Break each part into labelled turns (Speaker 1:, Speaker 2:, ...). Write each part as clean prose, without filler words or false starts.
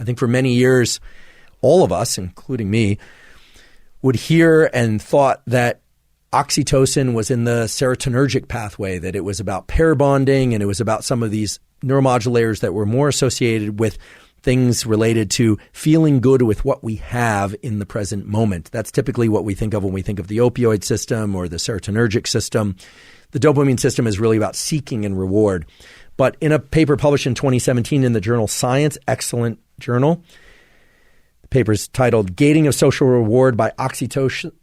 Speaker 1: I think for many years, all of us, including me, would hear and thought that oxytocin was in the serotonergic pathway, that it was about pair bonding and it was about some of these neuromodulators that were more associated with things related to feeling good with what we have in the present moment. That's typically what we think of when we think of the opioid system or the serotonergic system. The dopamine system is really about seeking and reward. But in a paper published in 2017 in the journal Science, excellent journal, the paper is titled Gating of Social Reward by Oxytocin,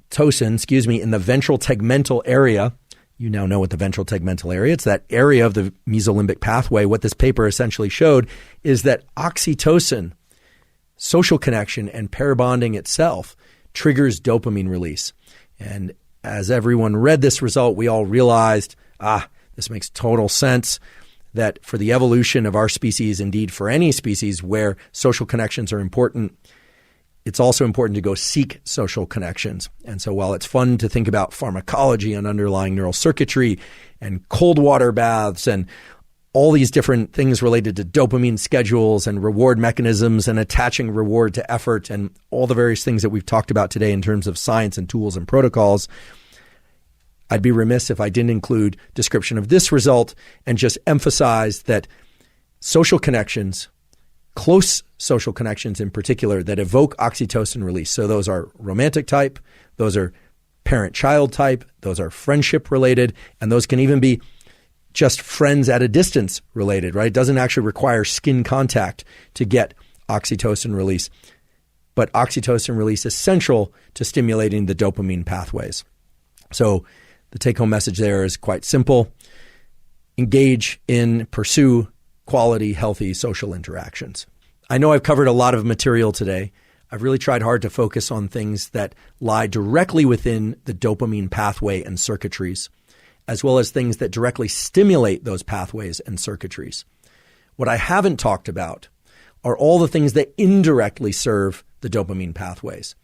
Speaker 1: in the ventral tegmental area. You now know what the ventral tegmental area, it's that area of the mesolimbic pathway. What this paper essentially showed is that oxytocin, social connection, and pair bonding itself triggers dopamine release. And as everyone read this result, we all realized, this makes total sense, that for the evolution of our species, indeed for any species where social connections are important, it's also important to go seek social connections. And so while it's fun to think about pharmacology and underlying neural circuitry and cold water baths and all these different things related to dopamine schedules and reward mechanisms and attaching reward to effort and all the various things that we've talked about today in terms of science and tools and protocols, I'd be remiss if I didn't include description of this result and just emphasize that social connections, close social connections in particular, that evoke oxytocin release. So those are romantic type, those are parent-child type, those are friendship related, and those can even be just friends at a distance related, right? It doesn't actually require skin contact to get oxytocin release. But oxytocin release is central to stimulating the dopamine pathways. So the take-home message there is quite simple. Engage in, pursue quality, healthy social interactions. I know I've covered a lot of material today. I've really tried hard to focus on things that lie directly within the dopamine pathway and circuitries, as well as things that directly stimulate those pathways and circuitries. What I haven't talked about are all the things that indirectly serve the dopamine pathways.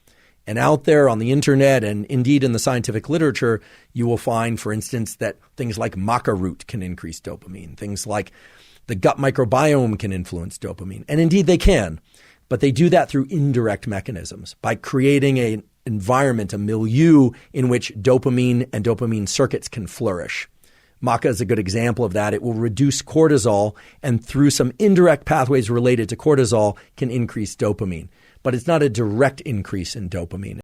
Speaker 1: And out there on the internet and indeed in the scientific literature, you will find, for instance, that things like maca root can increase dopamine. Things like the gut microbiome can influence dopamine. And indeed they can, but they do that through indirect mechanisms by creating an environment, a milieu in which dopamine and dopamine circuits can flourish. Maca is a good example of that. It will reduce cortisol and through some indirect pathways related to cortisol can increase dopamine. But it's not a direct increase in dopamine.